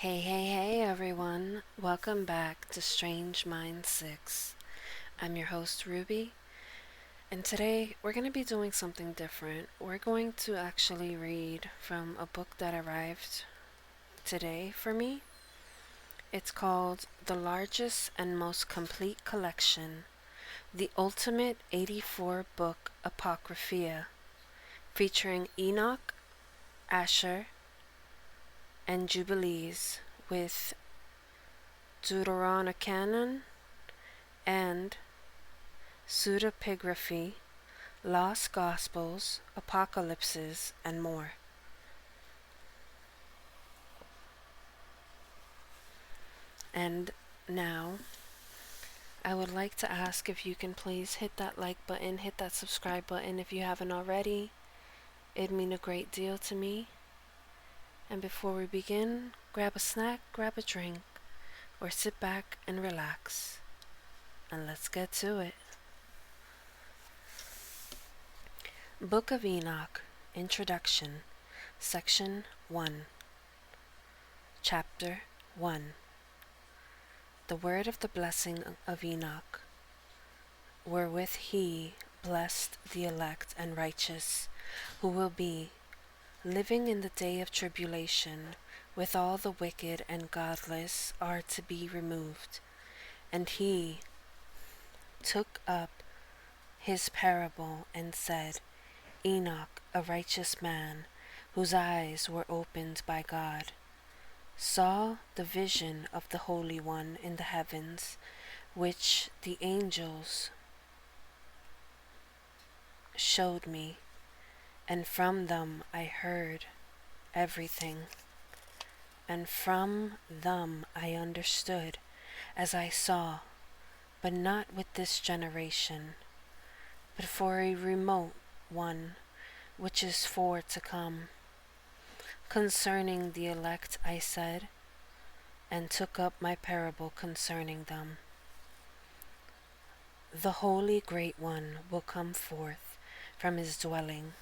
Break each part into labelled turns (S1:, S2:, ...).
S1: Hey everyone. Welcome back to Strange Mind 6. I'm your host Ruby, and today we're going to be doing something different. We're going to actually read from a book that arrived today for me. It's called The Largest and Most Complete Collection, The Ultimate 84-Book Apocrypha, featuring Enoch, Jasher, and Jubilees with Deuterocanon and Pseudepigraphy, Lost Gospels, Apocalypses, and more. And now, I would like to ask if you can please hit that like button, hit that subscribe button if you haven't already. It'd mean a great deal to me. And before we begin, grab a snack, grab a drink, or sit back and relax. And let's get to it. Book of Enoch, Introduction, Section 1, Chapter 1. The word of the blessing of Enoch, wherewith he blessed the elect and righteous, who will be, living in the day of tribulation, with all the wicked and godless are to be removed. And he took up his parable and said, Enoch, a righteous man, whose eyes were opened by God, saw the vision of the Holy One in the heavens, which the angels showed me, and from them I heard everything, and from them I understood as I saw, but not with this generation, but for a remote one, which is for to come. Concerning the elect I said, and took up my parable concerning them. The Holy Great One will come forth from his dwelling,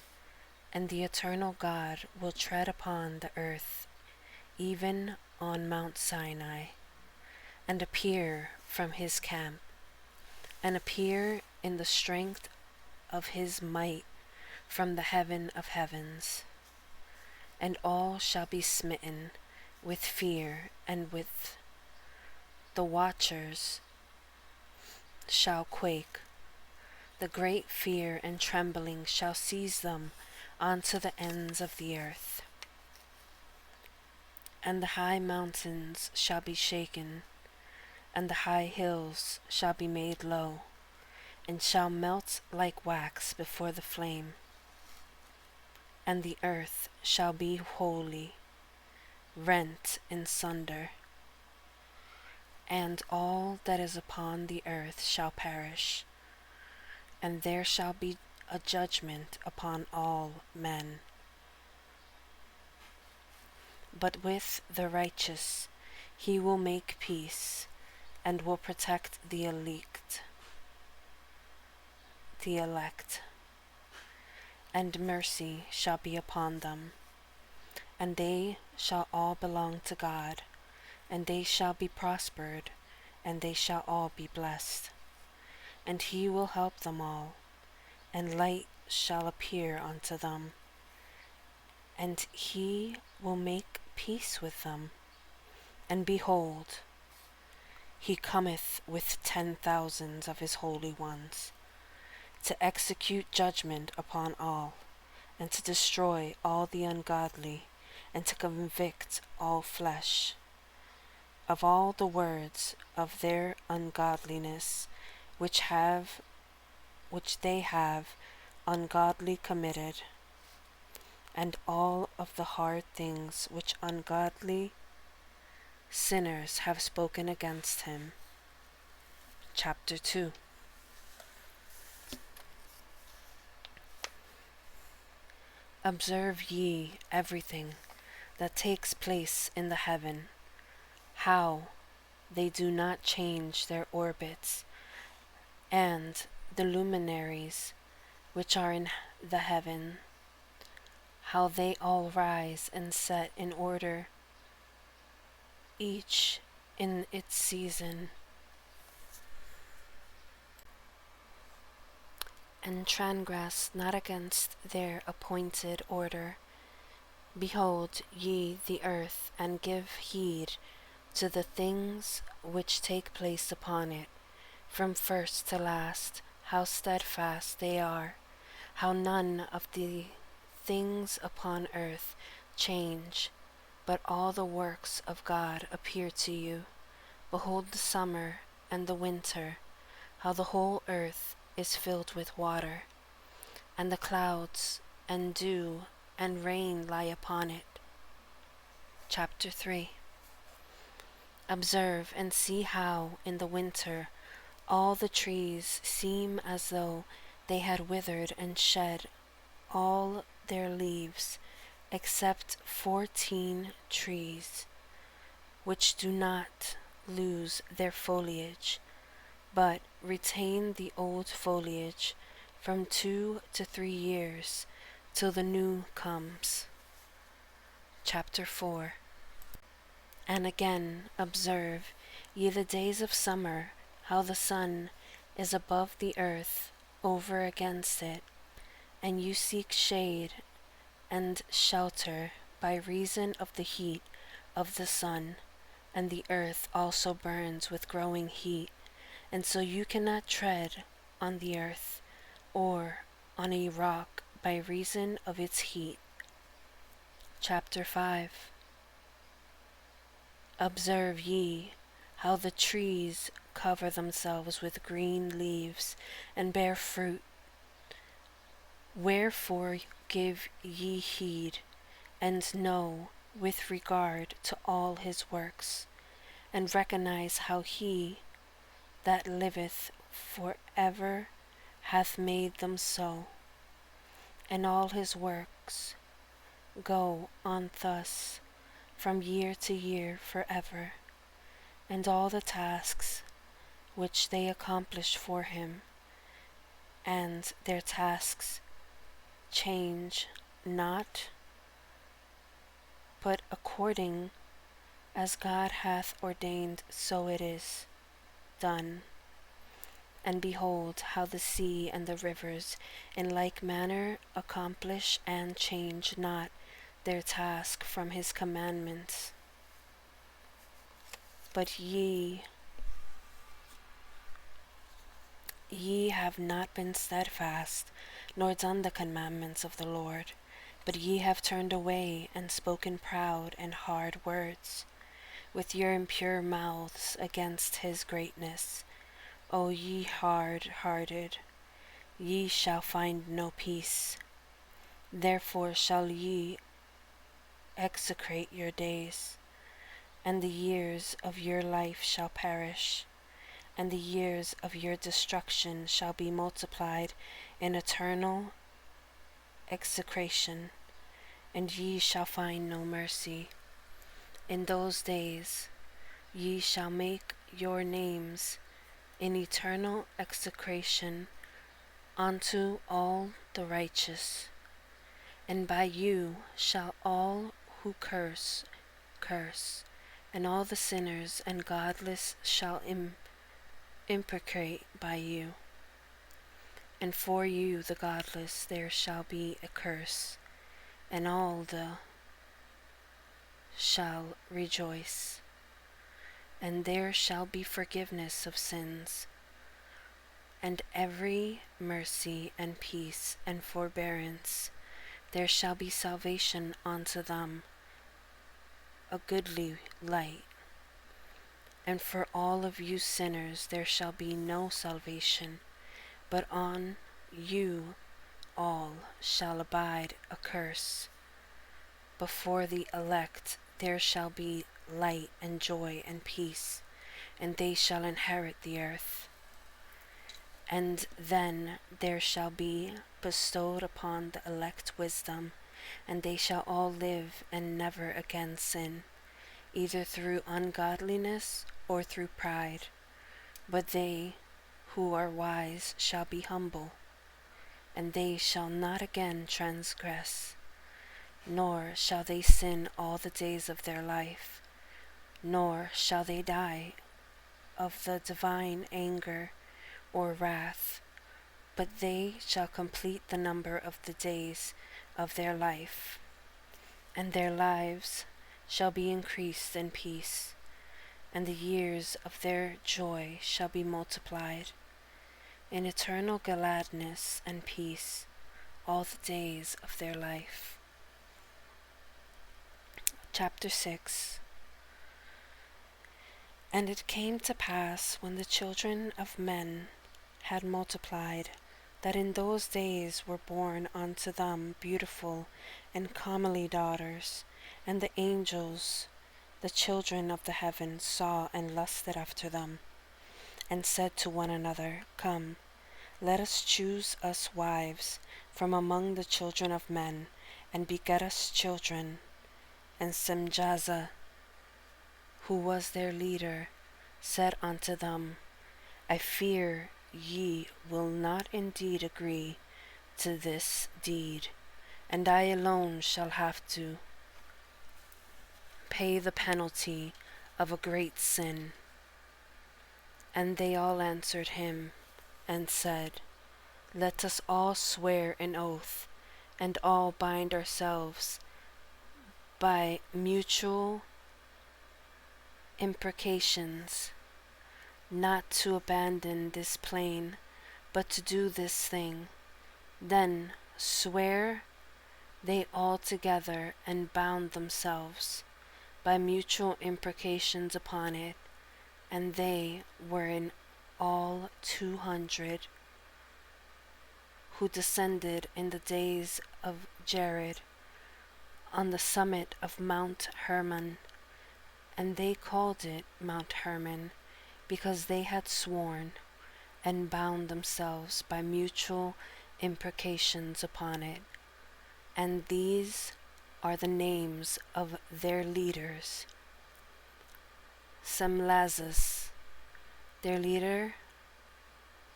S1: and the eternal God will tread upon the earth, even on Mount Sinai, and appear from his camp, and appear in the strength of his might from the heaven of heavens. And all shall be smitten with fear, and with the watchers shall quake. The great fear and trembling shall seize them unto the ends of the earth. And the high mountains shall be shaken, and the high hills shall be made low, and shall melt like wax before the flame. And the earth shall be wholly rent in sunder, and all that is upon the earth shall perish, and there shall be a judgment upon all men. But with the righteous he will make peace, and will protect the elect, and mercy shall be upon them, and they shall all belong to God, and they shall be prospered, and they shall all be blessed. And he will help them all, and light shall appear unto them, and he will make peace with them. And behold, he cometh with 10,000s of his holy ones, to execute judgment upon all, and to destroy all the ungodly, and to convict all flesh of all the words of their ungodliness, which they have ungodly committed, and all of the hard things which ungodly sinners have spoken against him. Chapter 2. Observe ye everything that takes place in the heaven, how they do not change their orbits, and the luminaries which are in the heaven, how they all rise and set in order each in its season, and transgress not against their appointed order. Behold ye the earth, and give heed to the things which take place upon it, from first to last, how steadfast they are, how none of the things upon earth change, but all the works of God appear to you. Behold the summer and the winter, how the whole earth is filled with water, and the clouds and dew and rain lie upon it. Chapter 3. Observe and see how in the winter all the trees seem as though they had withered and shed all their leaves, except 14 trees, which do not lose their foliage, but retain the old foliage from 2 to 3 years, till the new comes. Chapter 4. And again observe ye the days of summer, how the sun is above the earth, over against it, and you seek shade and shelter by reason of the heat of the sun, and the earth also burns with growing heat, and so you cannot tread on the earth or on a rock by reason of its heat. Chapter 5. Observe ye how the trees cover themselves with green leaves and bear fruit. Wherefore give ye heed, and know with regard to all his works, and recognize how he that liveth for ever hath made them so. And all his works go on thus from year to year forever, and all the tasks which they accomplish for him, and their tasks change not, but according as God hath ordained, so it is done. And behold how the sea and the rivers in like manner accomplish and change not their task from his commandments. But ye have not been steadfast, nor done the commandments of the Lord, but ye have turned away and spoken proud and hard words with your impure mouths against his greatness. O ye hard-hearted, ye shall find no peace. Therefore shall ye execrate your days, and the years of your life shall perish, and the years of your destruction shall be multiplied in eternal execration, and ye shall find no mercy. In those days ye shall make your names in eternal execration unto all the righteous, and by you shall all who curse, and all the sinners and godless shall imprecate by you. And for you the godless there shall be a curse, and all the shall rejoice. And there shall be forgiveness of sins, and every mercy and peace and forbearance. There shall be salvation unto them, a goodly light. And for all of you sinners there shall be no salvation, but on you all shall abide a curse. Before the elect there shall be light and joy and peace, and they shall inherit the earth. And then there shall be bestowed upon the elect wisdom, and they shall all live and never again sin, either through ungodliness or through pride. But they who are wise shall be humble, and they shall not again transgress, nor shall they sin all the days of their life. nor shall they die of the divine anger or wrath, but they shall complete the number of the days of their life, and their lives shall be increased in peace, and the years of their joy shall be multiplied in eternal gladness and peace all the days of their life. Chapter 6. And it came to pass, when the children of men had multiplied, that in those days were born unto them beautiful and comely daughters, and the angels, the children of the heavens, saw and lusted after them, and said to one another, Come, let us choose us wives from among the children of men, and beget us children. And Semjaza, who was their leader, said unto them, I fear ye will not indeed agree to this deed, and I alone shall have to pay the penalty of a great sin. And they all answered him and said, Let us all swear an oath, and all bind ourselves by mutual imprecations, not to abandon this plain, but to do this thing. Then swear they all together, and bound themselves by mutual imprecations upon it, and they were in all 200, who descended in the days of Jared on the summit of Mount Hermon, and they called it Mount Hermon, because they had sworn and bound themselves by mutual imprecations upon it. And these are the names of their leaders: Semlazas, their leader,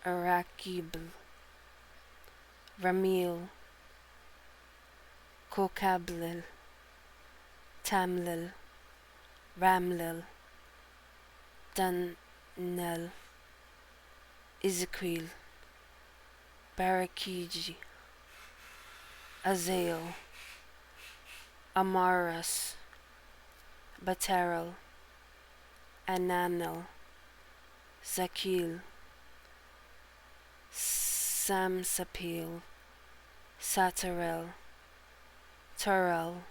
S1: Arakib, Ramil, Kokablil, Tamlil, Ramlil, Danel, Ezekiel, Barakiji, Azael, Amaras, Bateral, Ananel, Zakil, Samsapil, Satarel, Turel,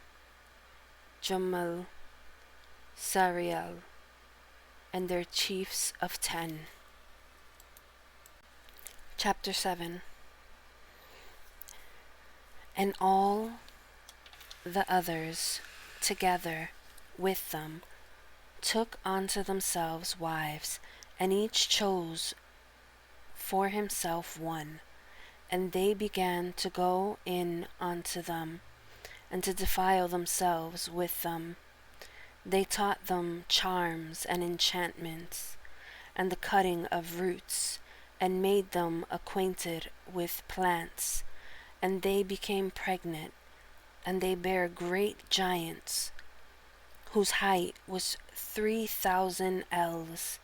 S1: Jamal, Sariel, and their chiefs of 10. Chapter 7. And all the others together with them took unto themselves wives, and each chose for himself one, and they began to go in unto them, and to defile themselves with them. They taught them charms and enchantments, and the cutting of roots, and made them acquainted with plants, and they became pregnant, and they bare great giants, whose height was 3,000 ells,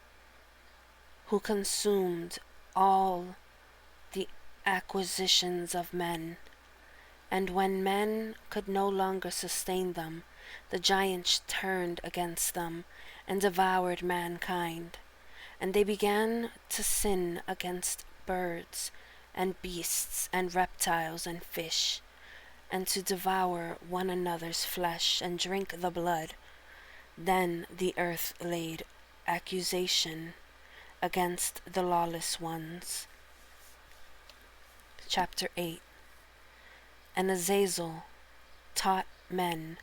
S1: who consumed all the acquisitions of men. And when men could no longer sustain them, the giants turned against them, and devoured mankind. And they began to sin against birds, and beasts, and reptiles, and fish, and to devour one another's flesh, and drink the blood. Then the earth laid accusation against the lawless ones. Chapter 8. And Azazel taught men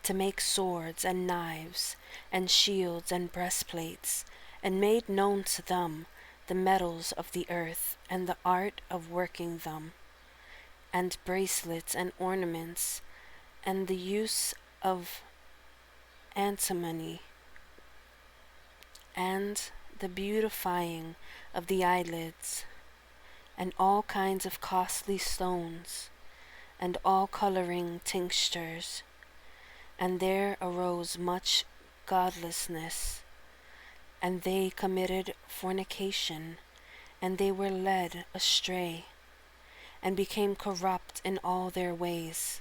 S1: to make swords and knives, and shields and breastplates, and made known to them the metals of the earth, and the art of working them, and bracelets and ornaments, and the use of antimony, and the beautifying of the eyelids, and all kinds of costly stones, and all coloring tinctures. And there arose much godlessness, and they committed fornication, and they were led astray, and became corrupt in all their ways.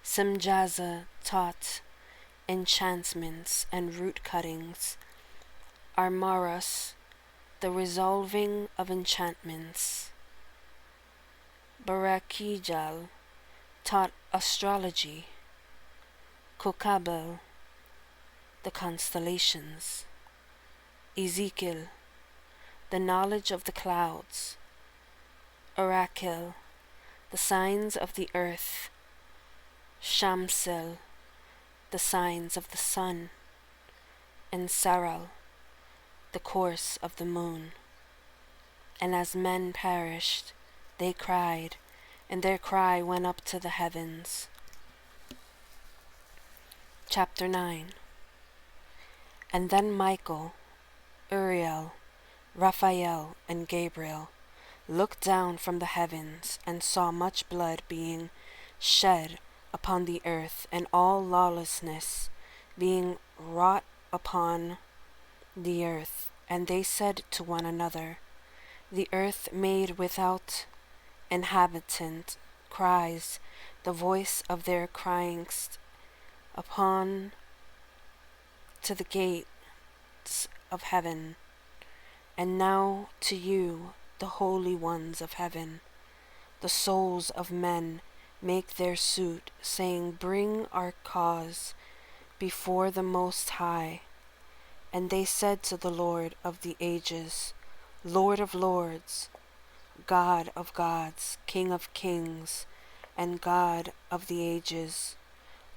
S1: Simjaza taught enchantments and root cuttings. Armaras, the resolving of enchantments. Barakijal taught astrology. Kokabel, the constellations. Ezekiel, the knowledge of the clouds. Orakel, the signs of the earth. Shamsel, the signs of the sun. And Saral, the course of the moon. And as men perished, they cried, and their cry went up to the heavens. Chapter 9. And then Michael, Uriel, Raphael, and Gabriel looked down from the heavens, and saw much blood being shed upon the earth, and all lawlessness being wrought upon the earth. And they said to one another, the earth made without inhabitant cries the voice of their cryings upon to the gates of heaven. And now to you, the holy ones of heaven, the souls of men make their suit, saying, bring our cause before the Most High. And they said to the Lord of the ages, Lord of lords, God of gods, King of kings, and God of the ages,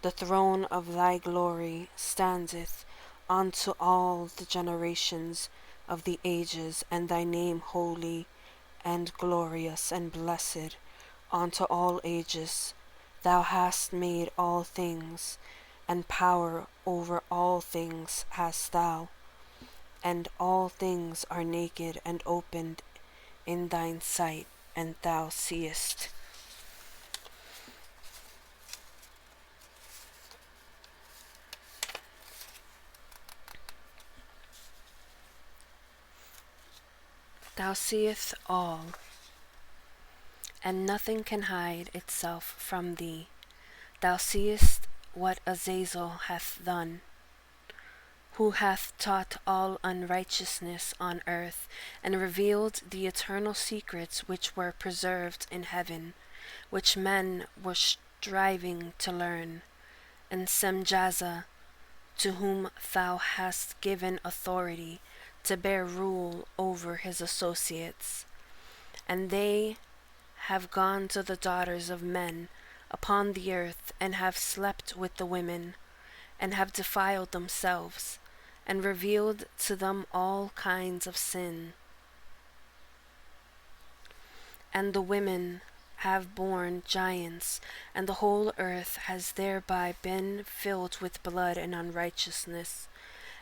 S1: the throne of thy glory standeth unto all the generations of the ages, and thy name holy and glorious and blessed unto all ages. Thou hast made all things, and power over all things hast thou, and all things are naked and opened in thine sight, and thou seest. Thou seest all, and nothing can hide itself from thee. Thou seest what Azazel hath done, who hath taught all unrighteousness on earth, and revealed the eternal secrets which were preserved in heaven, which men were striving to learn. And Semjaza, to whom thou hast given authority to bear rule over his associates. And they have gone to the daughters of men upon the earth, and have slept with the women, and have defiled themselves, and revealed to them all kinds of sin. And the women have borne giants, and the whole earth has thereby been filled with blood and unrighteousness.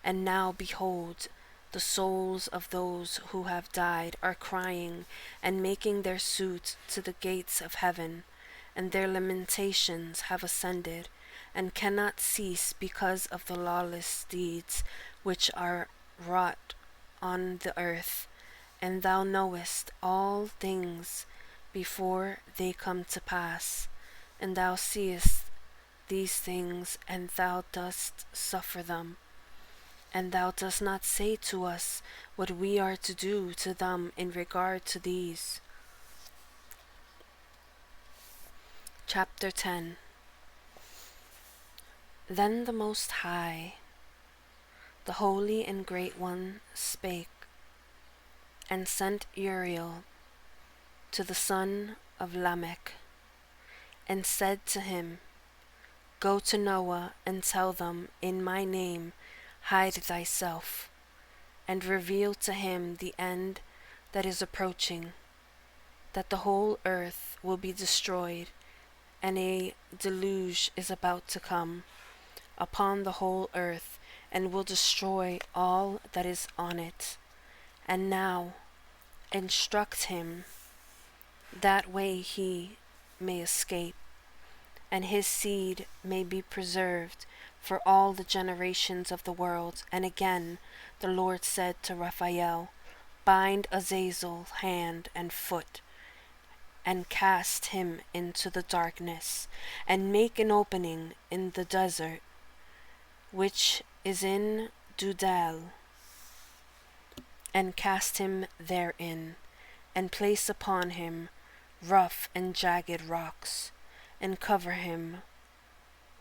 S1: And now behold, the souls of those who have died are crying and making their suit to the gates of heaven, and their lamentations have ascended, and cannot cease because of the lawless deeds which are wrought on the earth. And thou knowest all things before they come to pass, and thou seest these things, and thou dost suffer them. And thou dost not say to us what we are to do to them in regard to these. Chapter 10. Then the Most High, the Holy and Great One, spake, and sent Uriel to the son of Lamech, and said to him, Go to Noah, and tell them, in my name hide thyself, and reveal to him the end that is approaching, that the whole earth will be destroyed, and a deluge is about to come upon the whole earth, and will destroy all that is on it. And now instruct him, that way he may escape, and his seed may be preserved for all the generations of the world. And again the Lord said to Raphael, Bind Azazel's hand and foot, and cast him into the darkness, and make an opening in the desert, which is in Dudal, and cast him therein, and place upon him rough and jagged rocks, and cover him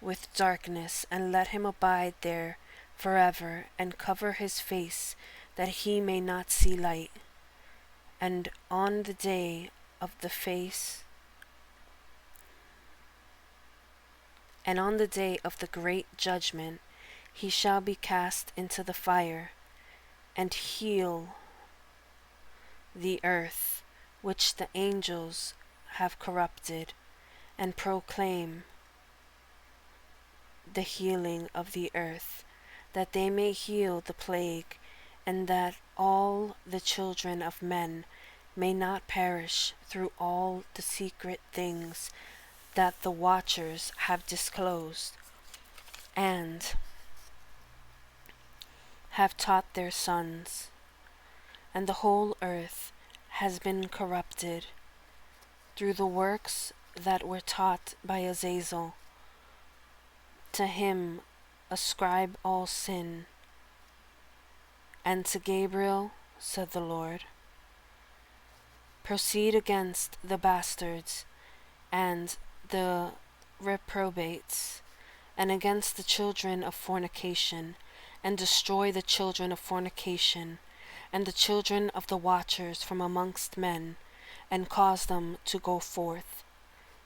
S1: with darkness, and let him abide there forever, and cover his face, that he may not see light. And on the day of the face, and on the day of the great judgment, he shall be cast into the fire, and heal the earth, which the angels have corrupted, and proclaim the healing of the earth, that they may heal the plague, and that all the children of men may not perish through all the secret things that the watchers have disclosed, and have taught their sons. And the whole earth has been corrupted through the works that were taught by Azazel. To him ascribe all sin. And to Gabriel said the Lord, Proceed against the bastards and the reprobates, and against the children of fornication, and destroy the children of fornication, and the children of the watchers from amongst men, and cause them to go forth.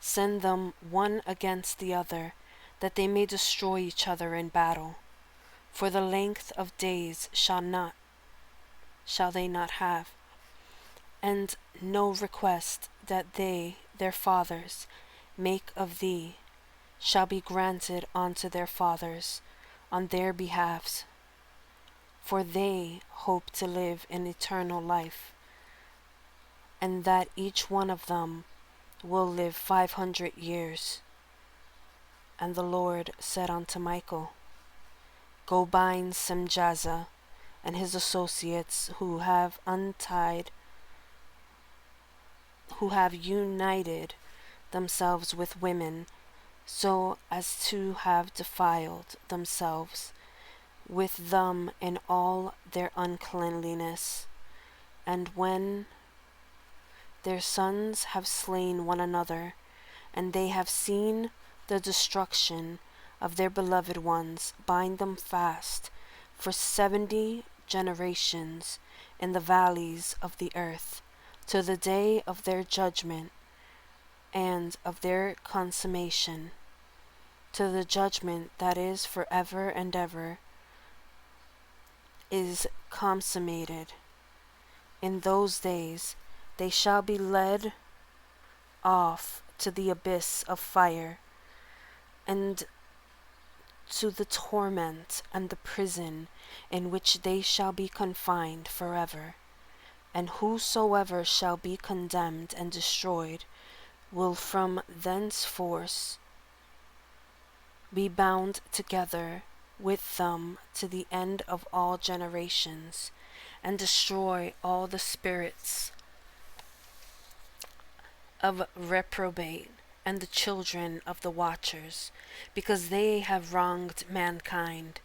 S1: Send them one against the other, that they may destroy each other in battle. For the length of days shall they not have, and no request that they, their fathers, make of thee, shall be granted unto their fathers on their behalves. For they hope to live in eternal life, and that each one of them will live 500 years. And the Lord said unto Michael, Go bind Semjaza and his associates who have united themselves with women, so as to have defiled themselves with them in all their uncleanliness. And when their sons have slain one another, and they have seen the destruction of their beloved ones, bind them fast for 70 generations in the valleys of the earth, to the day of their judgment and of their consummation, to the judgment that is forever and ever is consummated. In those days they shall be led off to the abyss of fire, and to the torment and the prison in which they shall be confined forever. And whosoever shall be condemned and destroyed will from thenceforth be bound together with them to the end of all generations, and destroy all the spirits of reprobate and the children of the watchers, because they have wronged mankind.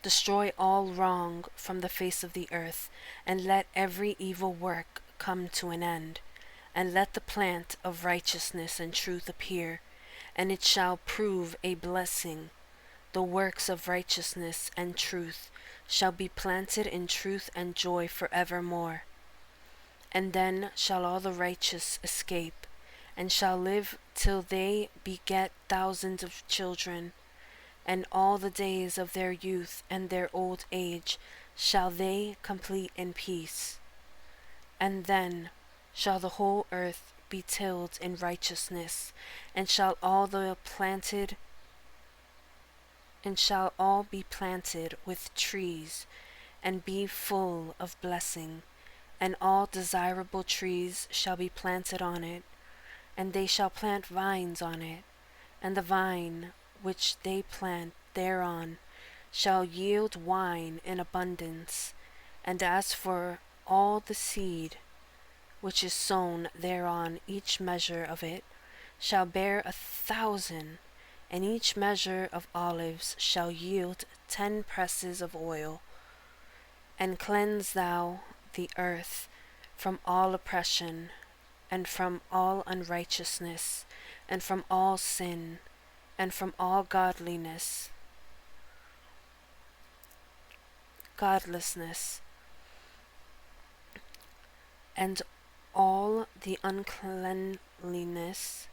S1: Destroy all wrong from the face of the earth, and let every evil work come to an end, and let the plant of righteousness and truth appear, and it shall prove a blessing. The works of righteousness and truth shall be planted in truth and joy forevermore. And then shall all the righteous escape, and shall live till they beget thousands of children, and all the days of their youth and their old age shall they complete in peace. And then shall the whole earth be tilled in righteousness, and shall all be planted with trees, and be full of blessing, and all desirable trees shall be planted on it, and they shall plant vines on it, and the vine which they plant thereon shall yield wine in abundance, and as for all the seed which is sown thereon, each measure of it shall bear 1,000, and each measure of olives shall yield 10 presses of oil. And cleanse thou the earth from all oppression, and from all unrighteousness, and from all sin, and from all godlessness, and all the uncleanliness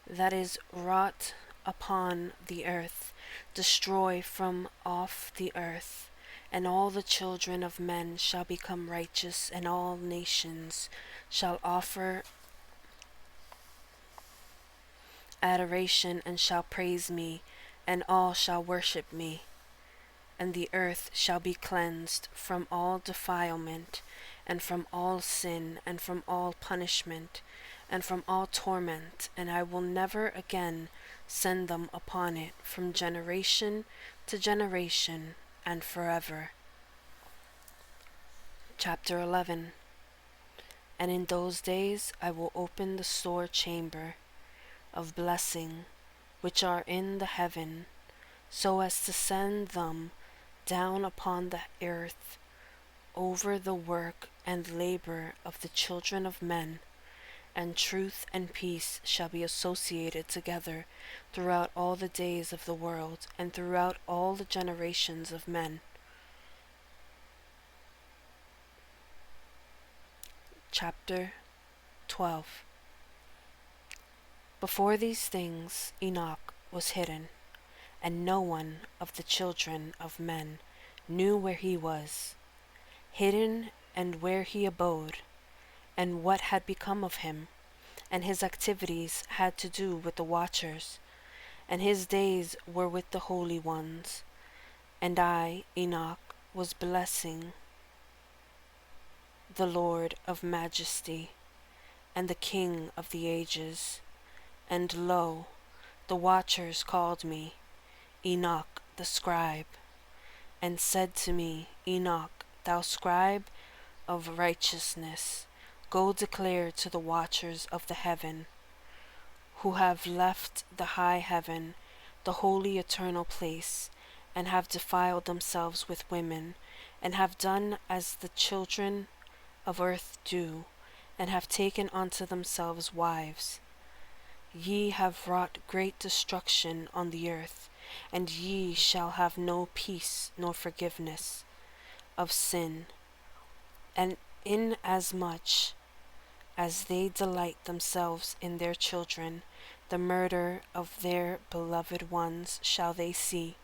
S1: that is wrought upon the earth, destroy from off the earth. And all the children of men shall become righteous, and all nations shall offer adoration and shall praise me, and all shall worship me. And the earth shall be cleansed from all defilement, and from all sin, and from all punishment, and from all torment, and I will never again send them upon it from generation to generation, and forever. Chapter 11. And in those days I will open the store chamber of blessing which are in the heaven, so as to send them down upon the earth over the work and labor of the children of men, and truth and peace shall be associated together throughout all the days of the world, and throughout all the generations of men. Chapter 12. Before these things Enoch was hidden, and no one of the children of men knew where he was, hidden and where he abode, and what had become of him, and his activities had to do with the watchers, and his days were with the holy ones. And I, Enoch, was blessing the Lord of majesty, and the King of the ages. And lo, the watchers called me, Enoch the scribe, and said to me, Enoch, thou scribe of righteousness, go declare to the watchers of the heaven, who have left the high heaven, the holy eternal place, and have defiled themselves with women, and have done as the children of earth do, and have taken unto themselves wives. Ye have wrought great destruction on the earth, and ye shall have no peace nor forgiveness of sin. And inasmuch as they delight themselves in their children, the murder of their beloved ones shall they see,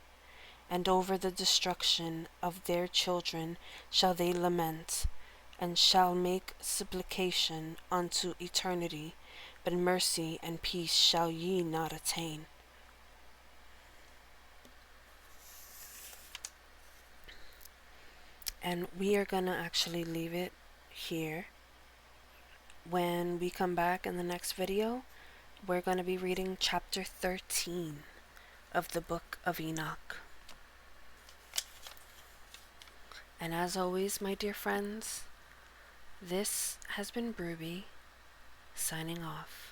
S1: and over the destruction of their children shall they lament, and shall make supplication unto eternity, but mercy and peace shall ye not attain. And we are going to actually leave it here. When we come back in the next video, we're going to be reading chapter 13 of the book of Enoch. And as always, my dear friends, this has been Ruby, signing off.